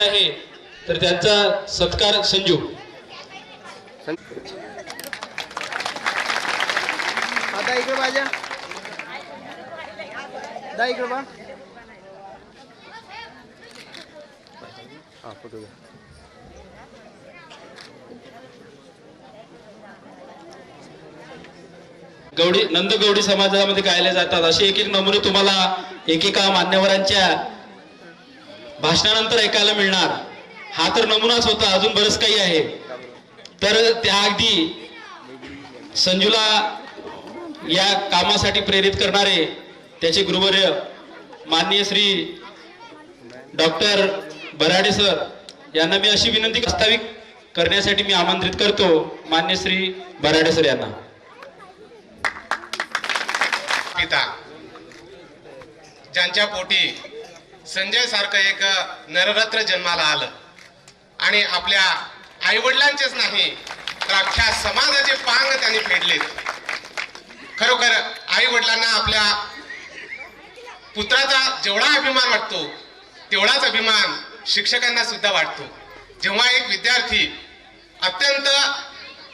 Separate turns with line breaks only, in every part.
आहे तर त्यांचा सत्कार संजू
आता इकडे बाजा दा इकडे बा हा फोटो घ्या
गौडी नंद गौडी समाजामध्ये गायले जातात असे एक एक नमुने तुम्हाला एकेका मान्यवरांच्या भाषणानंतर ऐकायला मिळणार। हा तर नमुनाच होता, अजून बरंच काही आहे। तर त्या अगदी संजूला या कामासाठी प्रेरित करणारे त्याचे गुरुवर्य माननीय श्री डॉक्टर बराडे सर यांना मी अशी विनंती प्रस्तावित करण्यासाठी मी आमंत्रित करतो माननीय श्री बराडे सर यांना।
पिता ज्यांच्या पोटी संजय सारखं एक नररत्न जन्माला आलं आणि आपल्या आईवडिलांचेच नाही तर अख्ख्या समाजाचे पांग त्यांनी फेडलेत। खरोखर आईवडिलांना आपल्या पुत्राचा जेवढा अभिमान वाटतो तेवढाच अभिमान शिक्षकांना सुद्धा वाटतो। जेव्हा एक विद्यार्थी अत्यंत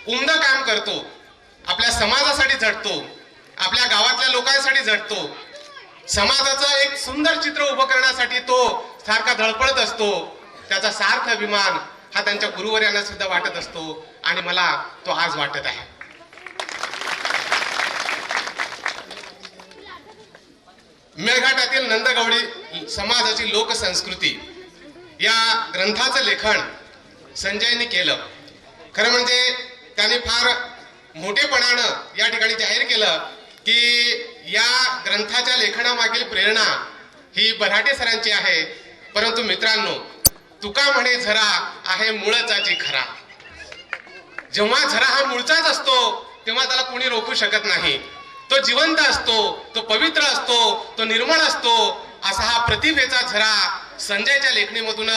उमद काम करतो, आपल्या समाजासाठी झटतो, आपल्या गावातल्या लोकांसाठी झटतो, समाजाचं एक सुंदर चित्र उभं करण्यासाठी तो सारखा धडपडत असतो, त्याचा सार्थ अभिमान हा त्यांच्या गुरुवर्यांना सुद्धा वाटत असतो आणि मला तो आज वाटत आहे। मेळघाटातील नंदगौडी समाजाची लोकसंस्कृती या ग्रंथाचं लेखन संजयनी केलं। खरं म्हणजे त्यांनी फार मोठेपणानं या ठिकाणी जाहीर केलं की या ग्रंथाच्या लेखनामागील प्रेरणा ही बराटे सरांची आहे। परंतु मित्रांनो, तुका म्हणे झरा आहे मूळचाची खरा। जेव्हा झरा हा मूळचाच असतो तेव्हा त्याला कोणी रोखू शकत नाही। तो जिवंत असतो, तो पवित्र असतो, तो निर्मळ असतो। असा हा प्रतिभेचा झरा संजयच्या लेखणीमधून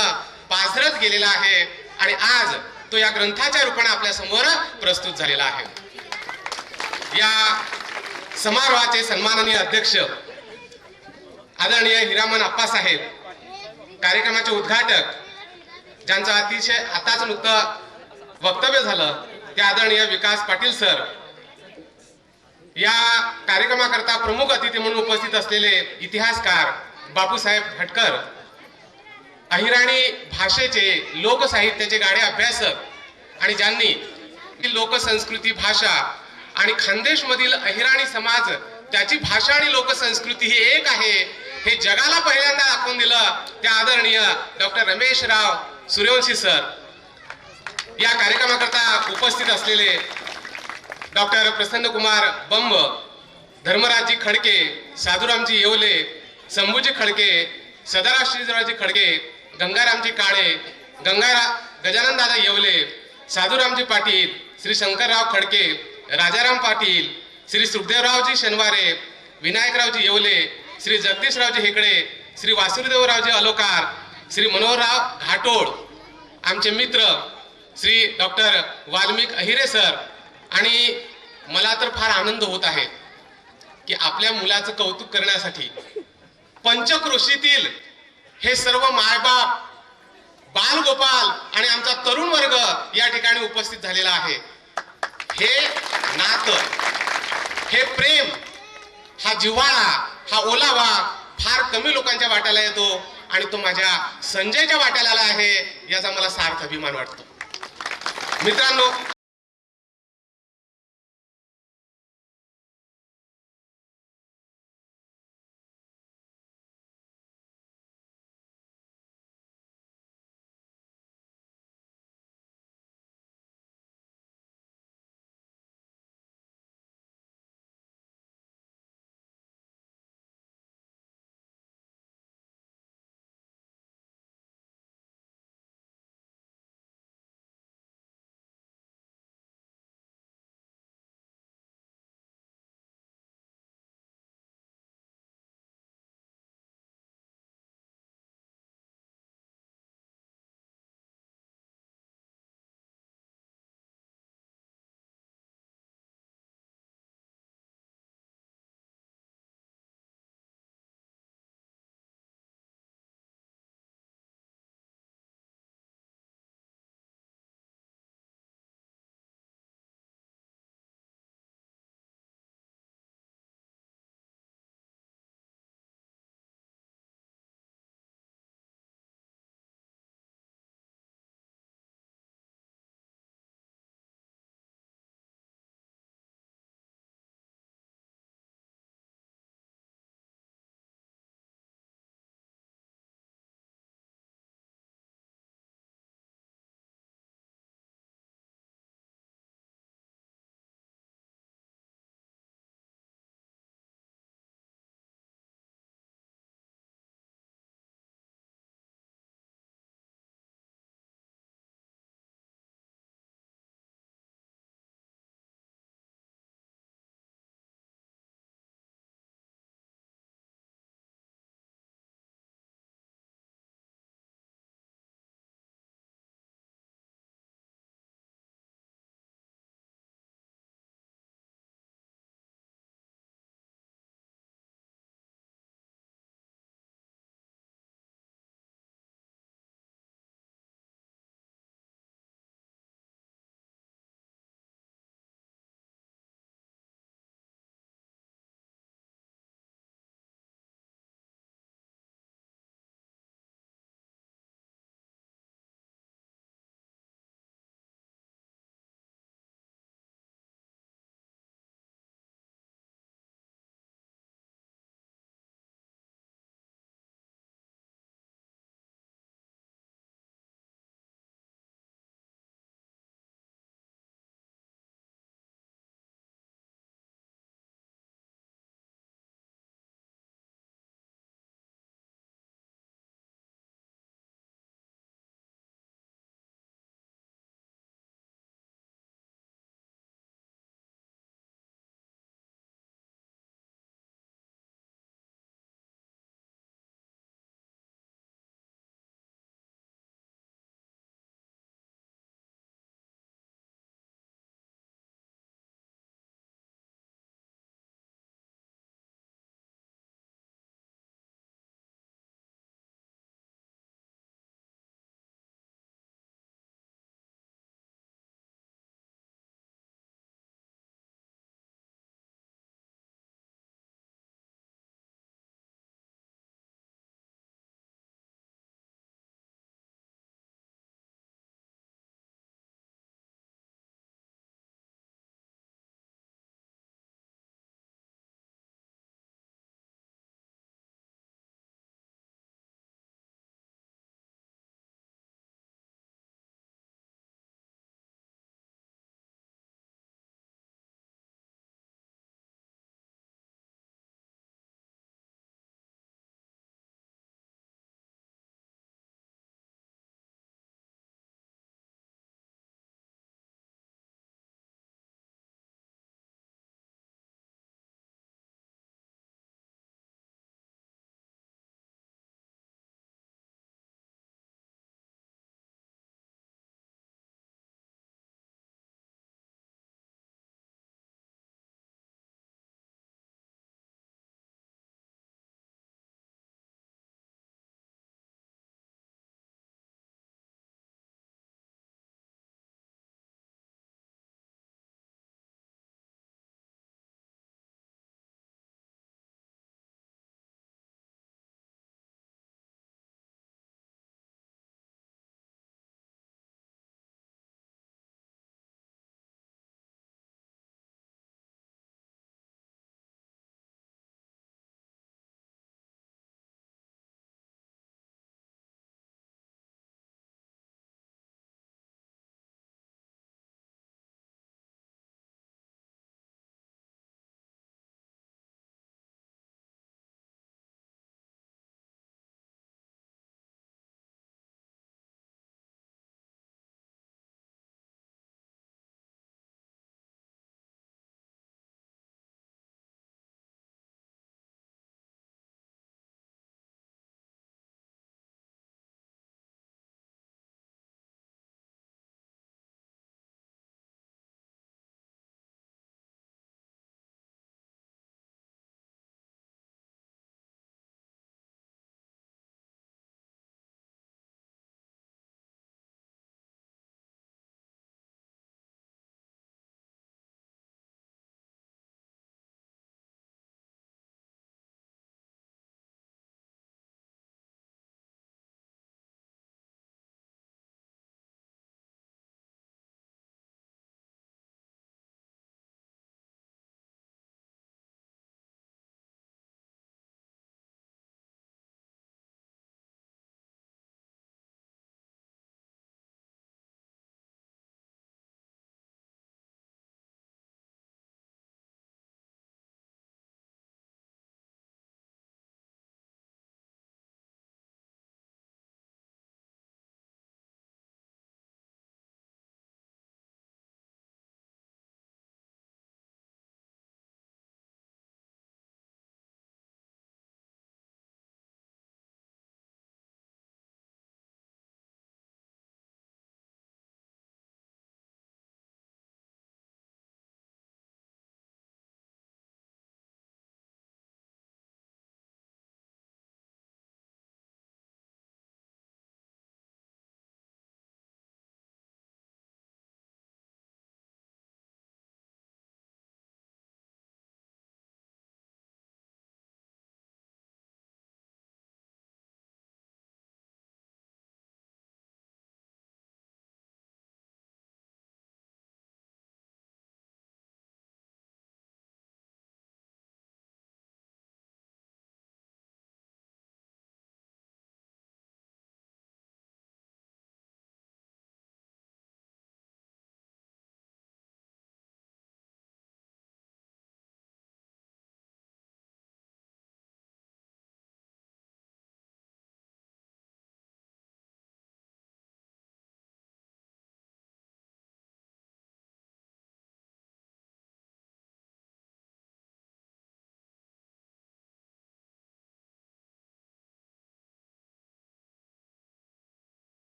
पाझरत गेलेला आहे आणि आज तो या ग्रंथाच्या रूपाने आपल्या समोर प्रस्तुत झालेला आहे। या समारोहाचे सन्माननीय अध्यक्ष आदरणीय हिरामन आप्पासाहेब, कार्यक्रमाचे उद्घाटक ज्यांचं अतिशय आताच नुकतं वक्तव्य झालं ते आदरणीय विकास पाटील सर, या कार्यक्रमाकरता प्रमुख अतिथी म्हणून उपस्थित असलेले इतिहासकार बापूसाहेब भटकर, अहिराणी भाषेचे लोकसाहित्याचे गाढे अभ्यासक आणि ज्यांनी लोकसंस्कृती भाषा आणि खानदेशमधील अहिराणी समाज त्याची भाषा आणि लोकसंस्कृती ही एक आहे हे जगाला पहिल्यांदा दाखवून दिलं त्या आदरणीय डॉक्टर रमेशराव सूर्यवंशी सर। या कार्यक्रमाकरता उपस्थित असलेले डॉक्टर प्रसन्नकुमार बंब, धर्मराजजी खडके, साधुरामजी येवले, शंभूजी खडके, सदाराव श्रीरावजी खडके, गंगारामजी काळे, गजानन दादा येवले, साधुरामजी पाटील, श्री शंकरराव खडके, राजाराम पाटील, श्री सुखदेवरावजी शनवारे, विनायकरावजी येवले, श्री जगदीशरावजी हेकडे, श्री वासुदेवरावजी अलोकार, श्री मनोहरराव घाटोळ, आमचे मित्र श्री डॉक्टर वाल्मिक अहिरे सर। आणि मला तर फार आनंद होत आहे की आपल्या मुलाचं कौतुक करण्यासाठी पंचक्रोशीतील हे सर्व मायबाप, बालगोपाल आणि आमचा तरुण वर्ग या ठिकाणी उपस्थित झालेला आहे। हे नातं, हे प्रेम, हा जिव्हाळा, हा ओलावा फार कमी लोकांच्या वाट्याला येतो आणि तो माझ्या संजयच्या वाट्याला आला आहे याचा मला सार्थ अभिमान वाटतो। मित्रांनो,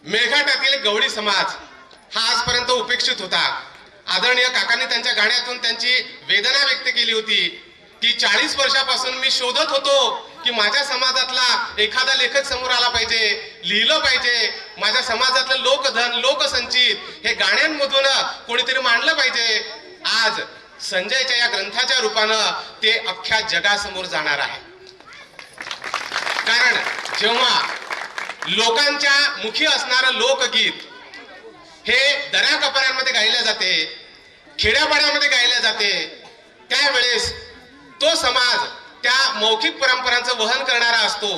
मेळघाटातील गवळी समाज हा आजपर्यंत उपेक्षित होता. आदरणीय काकांनी त्यांच्या गाण्यातून त्यांची वेदना व्यक्त केली होती की 40 वर्षापासून मी शोधत होतो की माझ्या समाजातला एखादा लेखक समोर आला पाहिजे, लिहिलं पाहिजे, माझ्या समाजातलं लोकधन लोकसंचित हे गाण्यांमधून कोणीतरी मांडलं पाहिजे. आज संजयच्या या ग्रंथाच्या रूपानं ते अख्ख्या जगासमोर जाणार आहे. कारण जेव्हा लोकांच्या मुखी असणारं लोकगीत हे दऱ्या कपाऱ्यांमध्ये गायले जाते, खेड्यापाड्यामध्ये गायले जाते, त्यावेळेस तो समाज त्या मौखिक परंपरांचं वहन करणारा असतो.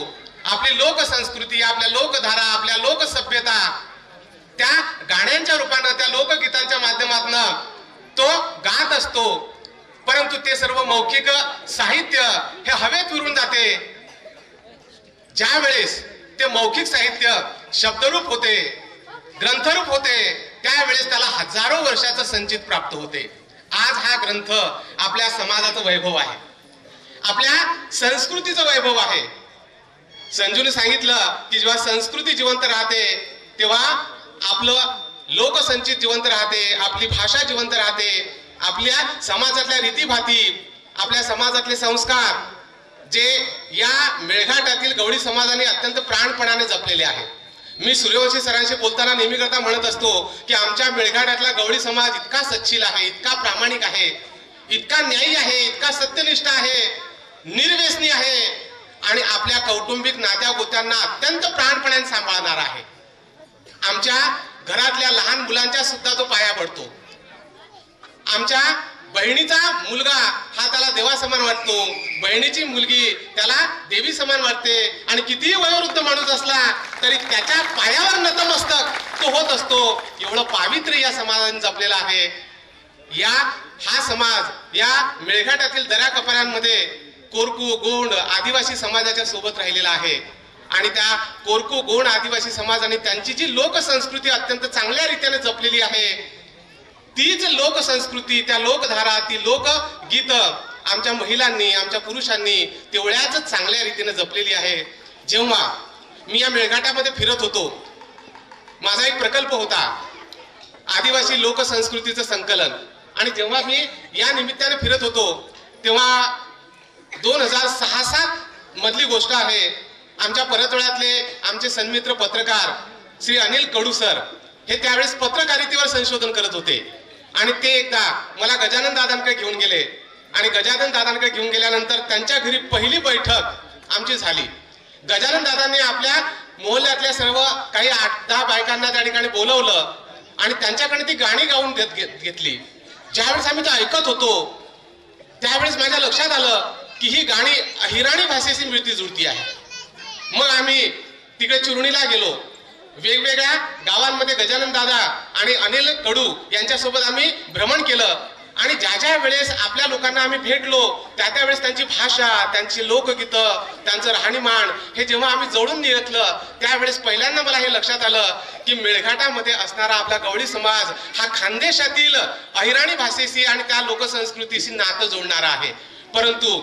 आपली लोकसंस्कृती, आपल्या लोकधारा, आपल्या लोकसभ्यता त्या गाण्यांच्या रूपानं, त्या लोकगीतांच्या माध्यमातून तो गात असतो. परंतु ते सर्व मौखिक साहित्य हे हवेत उडून जाते. ज्या वेळेस ते मौखिक साहित्य शब्दरूप होते, ग्रंथरूप होते, त्यावेळेस त्याला हजारो वर्षाचं संचित प्राप्त होते. आज हा ग्रंथ आपल्या समाजाचं वैभव आहे, आपल्या संस्कृतीचं वैभव आहे. संजूने सांगितलं की जेव्हा संस्कृती जिवंत राहते तेव्हा आपलं लोकसंचित जिवंत राहते, आपली भाषा जिवंत राहते, आपल्या समाजातल्या रीतीभाती, आपल्या समाजातले संस्कार जे या मेळघाटातील गवळी समाजाने अत्यंत प्राणपणाने जपलेले आहेत. मी सूर्यवंशी सरांशी बोलताना नेहमी करता म्हणत असतो की आमच्या मेळघाटातला गवळी समाज इतका सच्शील आहे, इतका प्रामाणिक आहे, इतका न्यायी आहे, इतका सत्यनिष्ठ आहे, निर्व्यसनी आहे आणि आपल्या कौटुंबिक नात्या गोत्यांना अत्यंत प्राणपणाने सांभाळणार आहे. आमच्या घरातल्या लहान मुलांच्या सुद्धा तो पाया पडतो. आमच्या बहिणीचा मुलगा हा त्याला देवासमान वाटतो, बहिणीची मुलगी त्याला देवी समान वाटते आणि कितीही वयोवृद्ध माणूस असला तरी त्याच्या पायावर नतमस्तक तो होत असतो. एवढं पावित्र्य या समाजाने जपलेलं आहे. हा समाज या मेळघाटातील दऱ्या कपाऱ्यांमध्ये कोरकू गोंड आदिवासी समाजाच्या सोबत राहिलेला आहे आणि त्या कोरकू गोंड आदिवासी समाज आणि त्यांची जी लोकसंस्कृती अत्यंत चांगल्या रीतीने जपलेली आहे, तीच लोकसंस्कृती, त्या लोकधारा, ती लोकगीत आमच्या महिलांनी, आमच्या पुरुषांनी तेवढ्याच चांगल्या रीतीने जपलेली आहे. जेव्हा मी या मेळघाटामध्ये फिरत होतो, माझा एक प्रकल्प होता आदिवासी लोकसंस्कृतीचं संकलन, आणि जेव्हा मी या निमित्ताने फिरत होतो तेव्हा 2006-07 मधली गोष्ट आहे. आमच्या परतवड्यातले आमचे सन्मित्र पत्रकार श्री अनिल कडू सर हे त्यावेळेस पत्रकारितेवर संशोधन करत होते आणि ते एकदा मला गजानन दादांकडे घेऊन गेले आणि गजानन दादांकडे घेऊन गेल्यानंतर त्यांच्या घरी पहिली बैठक आमची झाली. गजानन दादांनी आपल्या मोहल्ल्यातल्या सर्व काही 8-10 बायकांना त्या ठिकाणी बोलवलं आणि त्यांच्याकडे ती गाणी गाऊन घेतली. ज्यावेळेस आम्ही ते ऐकत होतो त्यावेळेस माझ्या लक्षात आलं की ही गाणी अहिराणी भाषेशी मिळती जुळती आहे. मग आम्ही तिकडे चुरणीला गेलो. वेगवेगळ्या गावांमध्ये गजानन दादा आणि अनिल कडू यांच्यासोबत आम्ही भ्रमण केलं आणि ज्या वेळेस आपल्या लोकांना आम्ही भेटलो त्या वेळेस त्यांची भाषा, त्यांची लोकगीतं, त्यांचं राहणीमान हे जेव्हा आम्ही जोडून निरखलं त्यावेळेस पहिल्यांदा मला हे लक्षात आलं की मेळघाटामध्ये असणारा आपला गवळी समाज हा खानदेशातील अहिराणी भाषेशी आणि त्या लोकसंस्कृतीशी नातं जोडणारा आहे. परंतु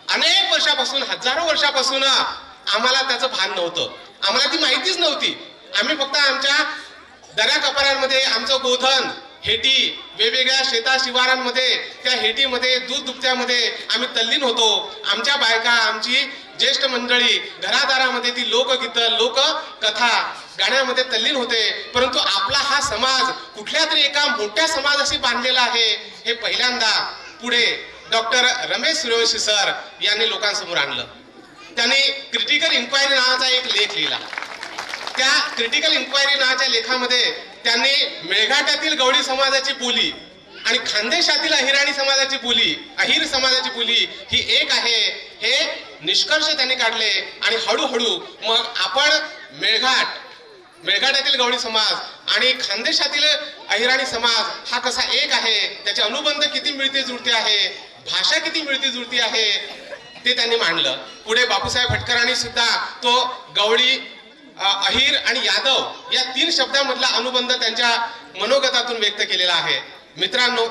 अनेक वर्षापासून, हजारो वर्षापासून आम्हाला त्याचं भान नव्हतं, आम्हाला ती माहितीच नव्हती. आम्ही फक्त आमच्या दऱ्या कपाऱ्यांमध्ये आमचं गोधन, हेटी, वेगवेगळ्या शेता शिवारांमध्ये, त्या हेटीमध्ये, दूध दुभत्यामध्ये आम्ही तल्लीन होतो. आमच्या बायका, आमची ज्येष्ठ मंडळी घरादारामध्ये ती लोकगीतं, लोककथा गाण्यामध्ये तल्लीन होते. परंतु आपला हा समाज कुठल्या तरी एका मोठ्या समाजाशी बांधलेला आहे हे पहिल्यांदा पुढे डॉक्टर रमेश सूर्यवंशी सर यांनी लोकांसमोर आणलं. त्यांनी क्रिटिकल इन्क्वायरी नावाचा एक लेख लिहिला. त्या क्रिटिकल इन्क्वायरी नावाच्या लेखामध्ये त्यांनी मेळघाटातील गवळी समाजाची बोली आणि खानदेशातील अहिराणी समाजाची बोली, अहिर समाजाची बोली ही एक आहे हे निष्कर्ष त्यांनी काढले. आणि हळूहळू मग आपण मेळघाटातील गवळी समाज आणि खानदेशातील अहिराणी समाज हा कसा एक आहे, त्याचे अनुबंध किती मिळते जुळते आहे, भाषा किती मिळती जुळती आहे ते त्यांनी मांडलं. पुढे बापूसाहेब भटकरांनी सुद्धा तो गवळी, अहिर आणि यादव या 3 शब्दांमधला अनुबंध त्यांच्या मनोगतातून व्यक्त केलेला आहे. मित्रांनो,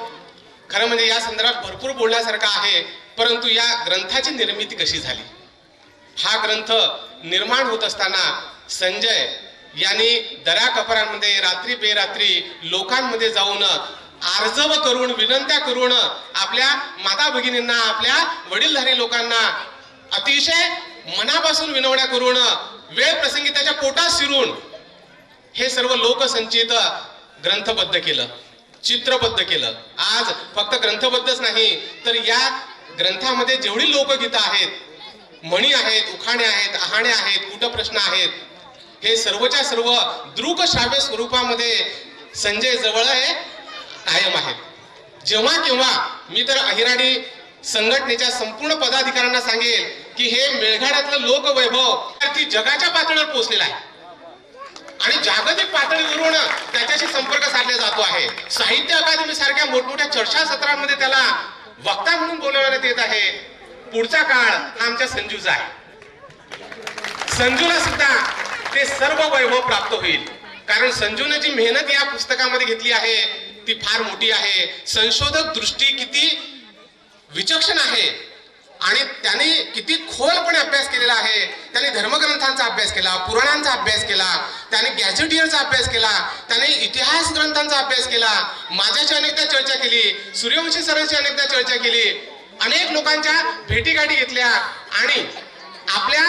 खरं म्हणजे या संदर्भात भरपूर बोलण्यासारखं आहे. परंतु या ग्रंथाची निर्मिती कशी झाली, हा ग्रंथ निर्माण होत असताना संजय यांनी दऱ्या कपरांमध्ये रात्री बेरात्री लोकांमध्ये जाऊन आर्जव करून विनंत्या करून आपल्या माता भगिनींना आपल्या वडीलधारी लोकांना अतिशय मनापासून विनवण्या करून वेळ प्रसंगी त्याच्या पोटात शिरून हे सर्व लोकसंचित ग्रंथबद्ध केलं, चित्रबद्ध केलं. आज फक्त ग्रंथबद्धच नाही तर या ग्रंथामध्ये जेवढी लोकगीतं आहेत, म्हणी आहेत, उखाणे आहेत, आहाणे आहेत, कूटप्रश्न आहेत, हे सर्वच्या सर्व दृक श्राव्य स्वरूपामध्ये संजय जवळ कायम आहेत. जेव्हा केव्हा मी तर अहिराणी संघटनेच्या संपूर्ण पदाधिकाऱ्यांना सांगेल की हे मेळघाटातलं लोकवैभव ती जगाच्या पातळीवर पोहोचलेला आहे आणि जागतिक पातळीवरून त्याच्याशी संपर्क साधला जातो आहे. साहित्य अकादमी सारख्या मोठमोठ्या चर्चासत्रांमध्ये त्याला वक्ता म्हणून बोलवण्यात येत आहे. पुढचा काळ हा आमच्या संजूचा आहे. संजूला सुद्धा ते सर्व वैभव प्राप्त होईल, कारण संजूने जी मेहनत या पुस्तकामध्ये घेतली आहे ती फार मोठी आहे. संशोधक दृष्टी किती विचक्षण आहे आणि त्याने किती खोलपणे अभ्यास केलेला आहे. त्याने धर्मग्रंथांचा अभ्यास केला, पुराणांचा अभ्यास केला, त्याने गॅझेटियरचा अभ्यास केला, त्याने इतिहास ग्रंथांचा अभ्यास केला, माझ्याशी अनेकदा चर्चा केली, सूर्यवंशी सरांची अनेकदा चर्चा केली, अनेक लोकांच्या भेटीगाठी घेतल्या आणि आपल्या